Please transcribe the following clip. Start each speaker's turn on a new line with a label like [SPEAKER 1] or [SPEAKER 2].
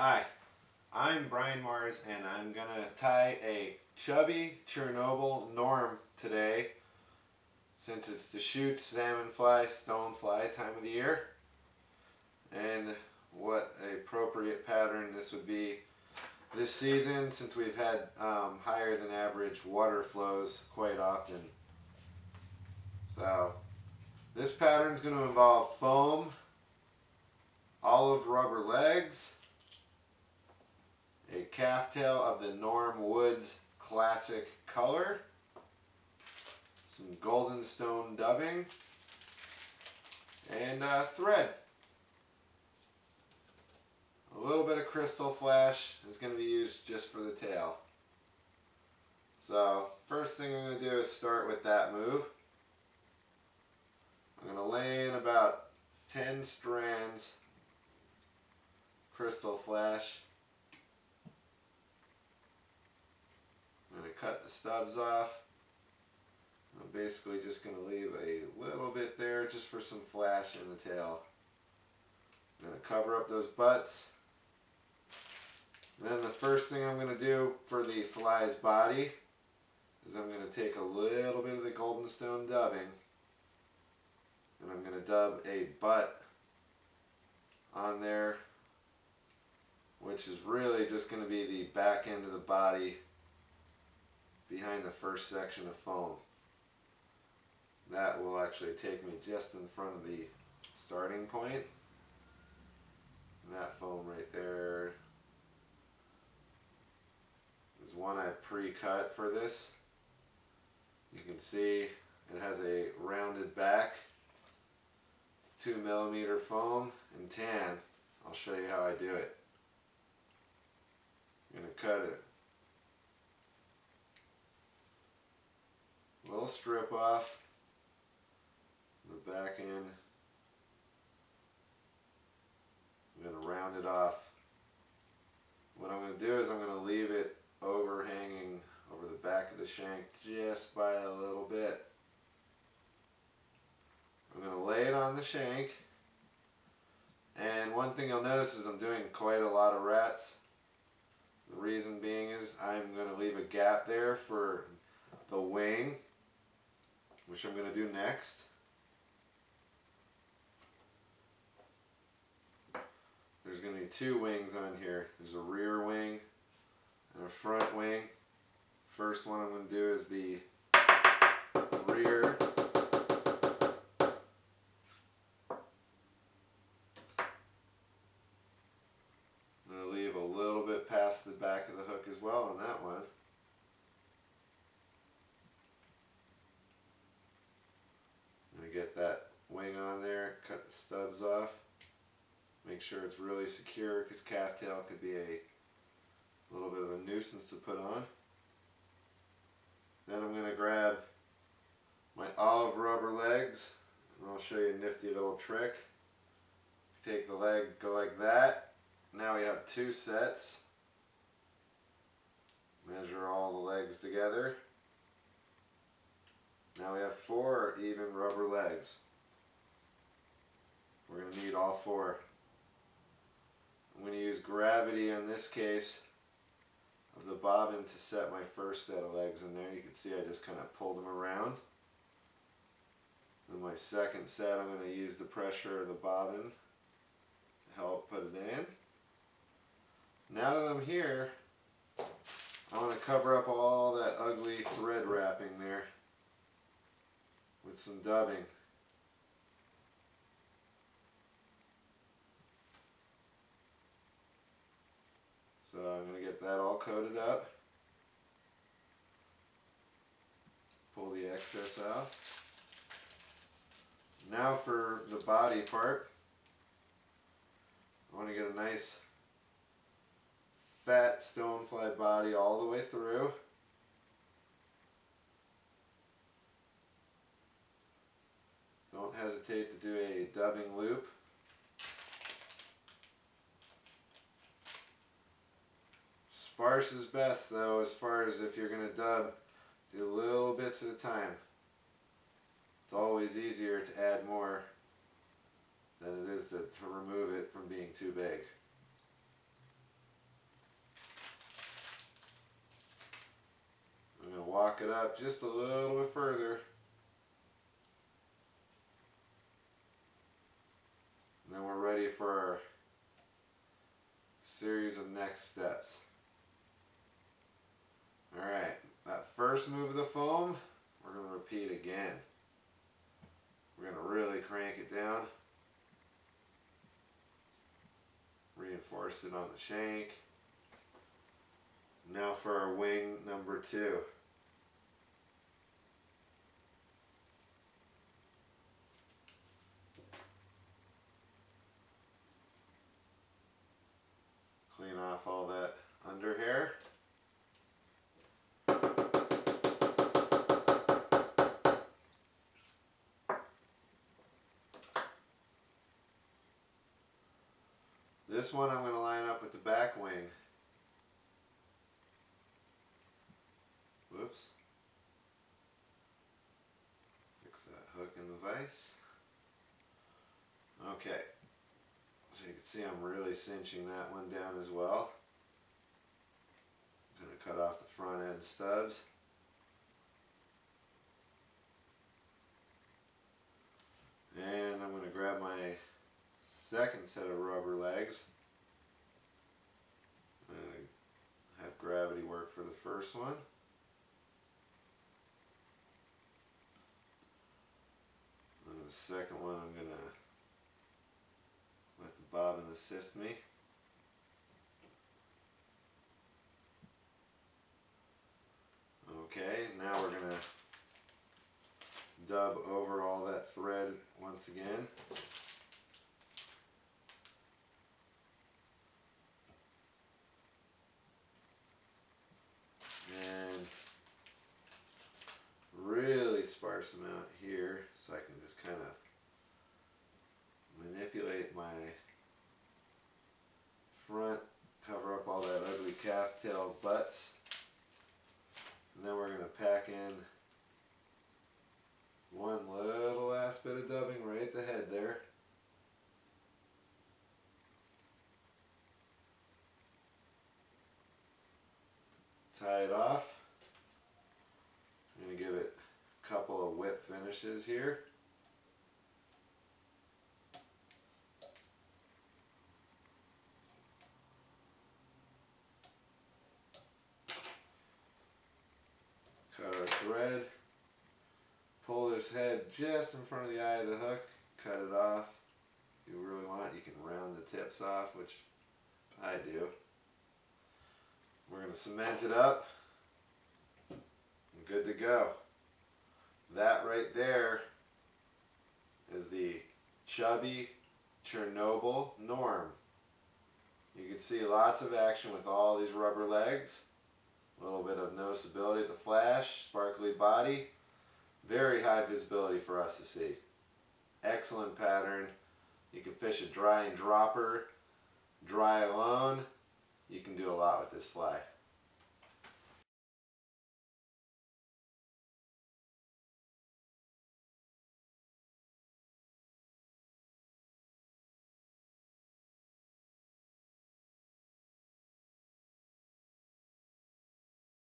[SPEAKER 1] Hi, I'm Brian Mars and I'm gonna tie a Chubby Chernobyl Norm today since it's the shoot salmon fly, stonefly time of the year. And what a appropriate pattern this would be this season since we've had higher than average water flows quite often. So this pattern is going to involve foam, olive rubber legs, a calf tail of the Norm Woods classic color, some golden stone dubbing, and thread. A little bit of crystal flash is going to be used just for the tail. So first thing I'm going to do is start with that move. I'm going to lay in about 10 strands crystal flash. I'm going to cut the stubs off. I'm basically just going to leave a little bit there just for some flash in the tail. I'm going to cover up those butts. Then the first thing I'm going to do for the fly's body is I'm going to take a little bit of the golden stone dubbing and I'm going to dub a butt on there, which is really just going to be the back end of the body behind the first section of foam. That will actually take me just in front of the starting point. And that foam right there is one I pre-cut for this. You can see it has a rounded back, 2mm foam and tan. I'll show you how I do it. I'm going to cut it. A little strip off the back end. I'm going to round it off. What I'm going to do is I'm going to leave it overhanging over the back of the shank just by a little bit. I'm going to lay it on the shank, and one thing you'll notice is I'm doing quite a lot of rats. The reason being is I'm going to leave a gap there for the wing, which I'm going to do next. There's going to be two wings on here. There's a rear wing and a front wing. First one I'm going to do is the rear. I'm going to leave a little bit past the back of the hook as well on that one. I'm going to get that wing on there, cut the stubs off. Make sure it's really secure because calf tail could be a little bit of a nuisance to put on. Then I'm going to grab my olive rubber legs and I'll show you a nifty little trick. Take the leg, go like that. Now we have two sets. Measure all the legs together. Now we have 4 even rubber legs. We're going to need all 4. I'm going to use gravity in this case of the bobbin to set my first set of legs in there. You can see I just kind of pulled them around. Then my second set I'm going to use the pressure of the bobbin to help put it in. Now that I'm here, I want to cover up all that ugly thread wrapping there with some dubbing. So I'm going to get that all coated up. Pull the excess out. Now for the body part, I want to get a nice fat stonefly body all the way through. Don't hesitate to do a dubbing loop. Sparse is best though, as far as if you're going to dub, do little bits at a time. It's always easier to add more than it is to remove it from being too big. to walk it up just a little bit further. And then we're ready for our series of next steps. Alright, that first move of the foam, we're going to repeat again. We're going to really crank it down. Reinforce it on the shank. Now for our wing number 2. Clean off all that under hair. This one I'm going to line up with the back wing. Whoops. Fix that hook in the vise. Okay. So you can see I'm really cinching that one down as well. I'm going to cut off the front end stubs. And I'm going to grab my second set of rubber legs. I'm going to have gravity work for the first one. And the second one I'm going to let the bobbin assist me. Okay, now we're going to dub over all that thread once again. And really sparse them out here so I can just kind of manipulate my front, cover up all that ugly calf tail butts. And then we're going to pack in one little last bit of dubbing right at the head there. Tie it off. I'm going to give it a couple of whip finishes here. Cut our thread. Pull this head just in front of the eye of the hook. Cut it off. If you really want, you can round the tips off, which I do. We're going to cement it up. And good to go. That right there is the Chubby Chernobyl Norm. You can see lots of action with all these rubber legs. A little bit of noticeability at the flash, sparkly body. Very high visibility for us to see. Excellent pattern. You can fish a dry and dropper, dry alone. You can do a lot with this fly.